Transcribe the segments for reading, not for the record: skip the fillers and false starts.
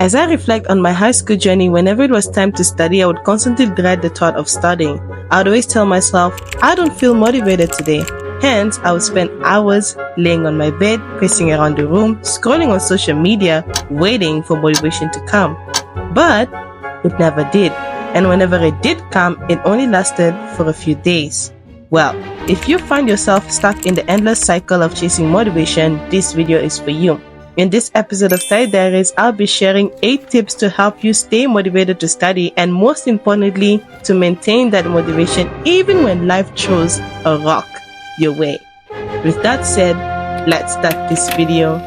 As I reflect on my high school journey, whenever it was time to study, I would constantly dread the thought of studying. I would always tell myself, I don't feel motivated today. Hence, I would spend hours laying on my bed, pacing around the room, scrolling on social media, waiting for motivation to come. But it never did. And whenever it did come, it only lasted for a few days. Well, if you find yourself stuck in the endless cycle of chasing motivation, this video is for you. In this episode of Study Diaries, I'll be sharing 8 tips to help you stay motivated to study and, most importantly, to maintain that motivation even when life throws a rock your way. With that said, let's start this video.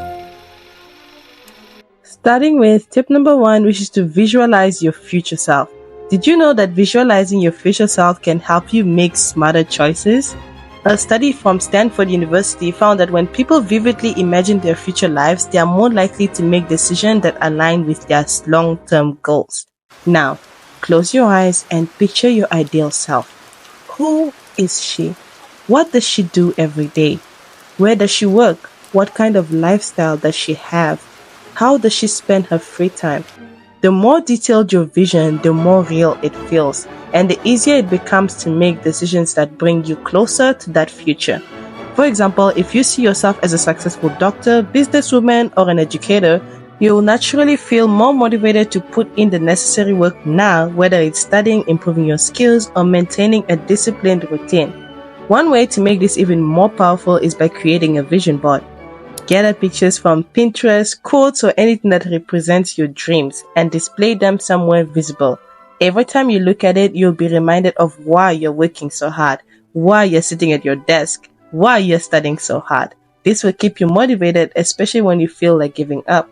Starting with tip number 1, which is to visualize your future self. Did you know that visualizing your future self can help you make smarter choices? A study from Stanford University found that when people vividly imagine their future lives, they are more likely to make decisions that align with their long-term goals. Now, close your eyes and picture your ideal self. Who is she? What does she do every day? Where does she work? What kind of lifestyle does she have? How does she spend her free time? The more detailed your vision, the more real it feels, and the easier it becomes to make decisions that bring you closer to that future. For example, if you see yourself as a successful doctor, businesswoman, or an educator, you will naturally feel more motivated to put in the necessary work now, whether it's studying, improving your skills, or maintaining a disciplined routine. One way to make this even more powerful is by creating a vision board. Gather pictures from Pinterest, quotes, or anything that represents your dreams and display them somewhere visible. Every time you look at it, you'll be reminded of why you're working so hard, why you're sitting at your desk, why you're studying so hard. This will keep you motivated, especially when you feel like giving up,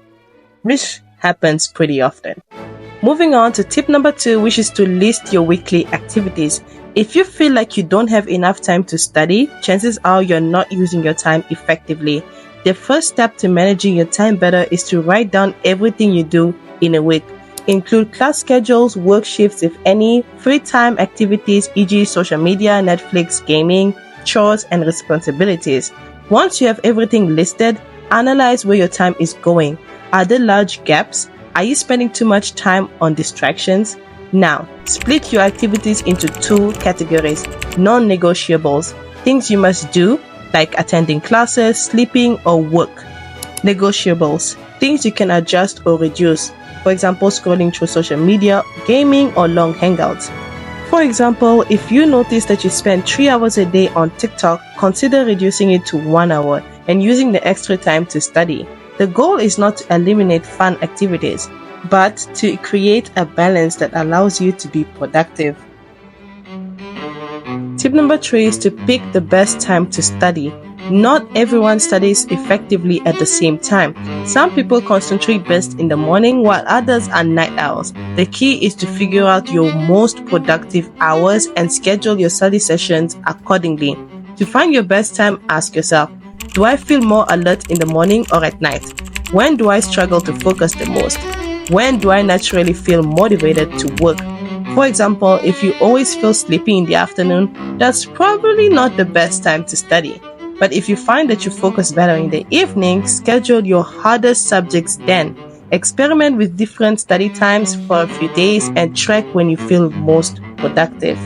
which happens pretty often. Moving on to tip number 2, which is to list your weekly activities. If you feel like you don't have enough time to study, chances are you're not using your time effectively. The first step to managing your time better is to write down everything you do in a week. Include class schedules, work shifts if any, free time activities e.g. social media, Netflix, gaming, chores, and responsibilities. Once you have everything listed, analyze where your time is going. Are there large gaps? Are you spending too much time on distractions? Now, split your activities into 2 categories: non-negotiables, things you must do, like attending classes, sleeping, or work. Negotiables, things you can adjust or reduce. For example, scrolling through social media, gaming, or long hangouts. For example, if you notice that you spend 3 hours a day on TikTok, consider reducing it to 1 hour and using the extra time to study. The goal is not to eliminate fun activities, but to create a balance that allows you to be productive. Tip number 3 is to pick the best time to study. Not everyone studies effectively at the same time. Some people concentrate best in the morning while others are night owls. The key is to figure out your most productive hours and schedule your study sessions accordingly. To find your best time, ask yourself, do I feel more alert in the morning or at night? When do I struggle to focus the most? When do I naturally feel motivated to work? For example, if you always feel sleepy in the afternoon, that's probably not the best time to study. But if you find that you focus better in the evening, schedule your hardest subjects then. Experiment with different study times for a few days and track when you feel most productive.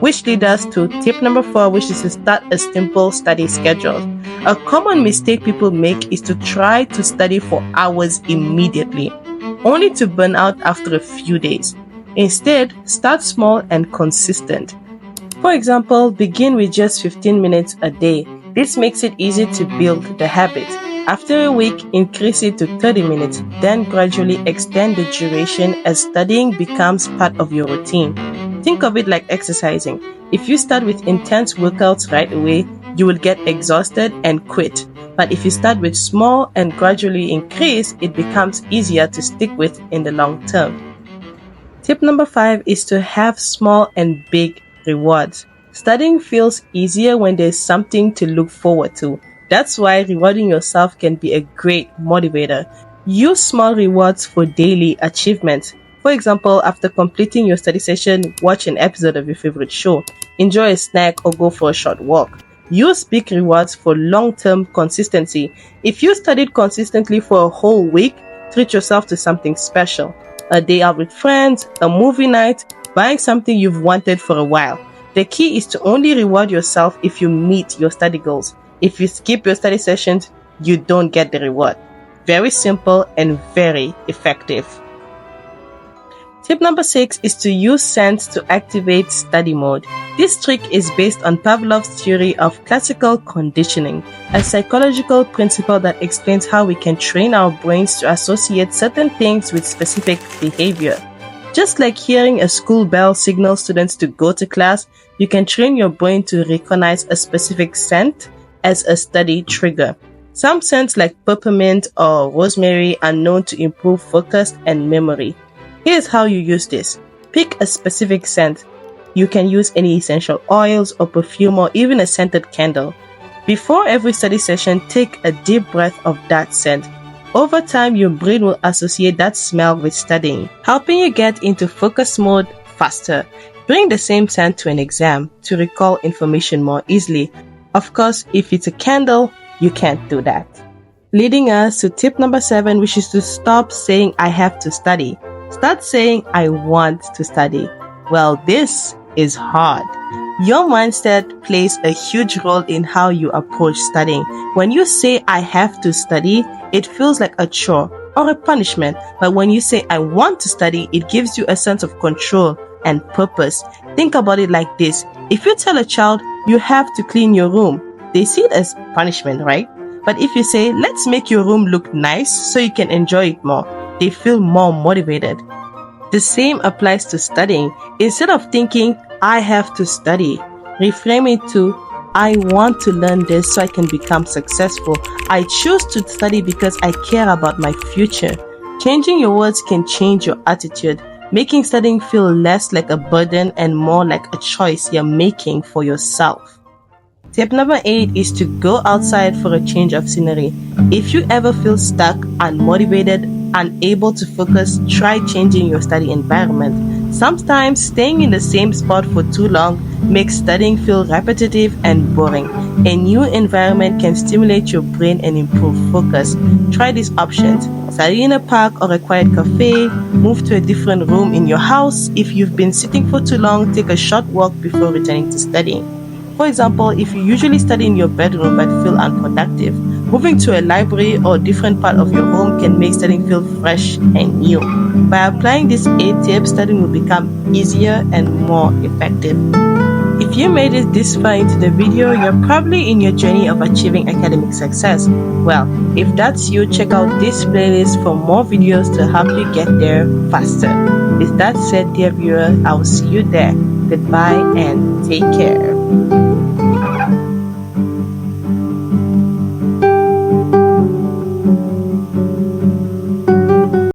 Which leads us to tip number 4, which is to start a simple study schedule. A common mistake people make is to try to study for hours immediately, only to burn out after a few days. Instead, start small and consistent. For example, begin with just 15 minutes a day. This makes it easy to build the habit. After a week, increase it to 30 minutes, then gradually extend the duration as studying becomes part of your routine. Think of it like exercising. If you start with intense workouts right away, you will get exhausted and quit. But if you start with small and gradually increase, it becomes easier to stick with in the long term. Tip number 5 is to have small and big rewards. Studying feels easier when there's something to look forward to. That's why rewarding yourself can be a great motivator. Use small rewards for daily achievements. For example, after completing your study session, watch an episode of your favorite show, enjoy a snack, or go for a short walk. Use big rewards for long-term consistency. If you studied consistently for a whole week, Treat yourself to something special. A day out with friends, a movie night, buying something you've wanted for a while. The key is to only reward yourself if you meet your study goals. If you skip your study sessions, you don't get the reward. Very simple and very effective. Tip number 6 is to use scents to activate study mode. This trick is based on Pavlov's theory of classical conditioning, a psychological principle that explains how we can train our brains to associate certain things with specific behavior. Just like hearing a school bell signal students to go to class, you can train your brain to recognize a specific scent as a study trigger. Some scents like peppermint or rosemary are known to improve focus and memory. Here's how you use this. Pick a specific scent. You can use any essential oils or perfume or even a scented candle. Before every study session, take a deep breath of that scent. Over time, your brain will associate that smell with studying, helping you get into focus mode faster. Bring the same scent to an exam to recall information more easily. Of course, if it's a candle, you can't do that. Leading us to tip number 7, which is to stop saying I have to study. Start saying, I want to study. Well, this is hard. Your mindset plays a huge role in how you approach studying. When you say, I have to study, it feels like a chore or a punishment. But when you say, I want to study, it gives you a sense of control and purpose. Think about it like this. If you tell a child, you have to clean your room, they see it as punishment, right? But if you say, let's make your room look nice so you can enjoy it more, they feel more motivated. The same applies to studying. Instead of thinking, I have to study, reframe it to, I want to learn this so I can become successful. I choose to study because I care about my future. Changing your words can change your attitude, making studying feel less like a burden and more like a choice you're making for yourself. Tip number 8 is to go outside for a change of scenery. If you ever feel stuck, unmotivated, unable to focus, try changing your study environment. Sometimes staying in the same spot for too long makes studying feel repetitive and boring. A new environment can stimulate your brain and improve focus. Try these options. Study in a park or a quiet cafe. Move to a different room in your house. If you've been sitting for too long, take a short walk before returning to studying. For example, if you usually study in your bedroom but feel unproductive, moving to a library or different part of your home can make studying feel fresh and new. By applying these 8 tips, studying will become easier and more effective. If you made it this far into the video, you're probably in your journey of achieving academic success. Well, if that's you, check out this playlist for more videos to help you get there faster. With that said, dear viewer, I will see you there. Goodbye and take care.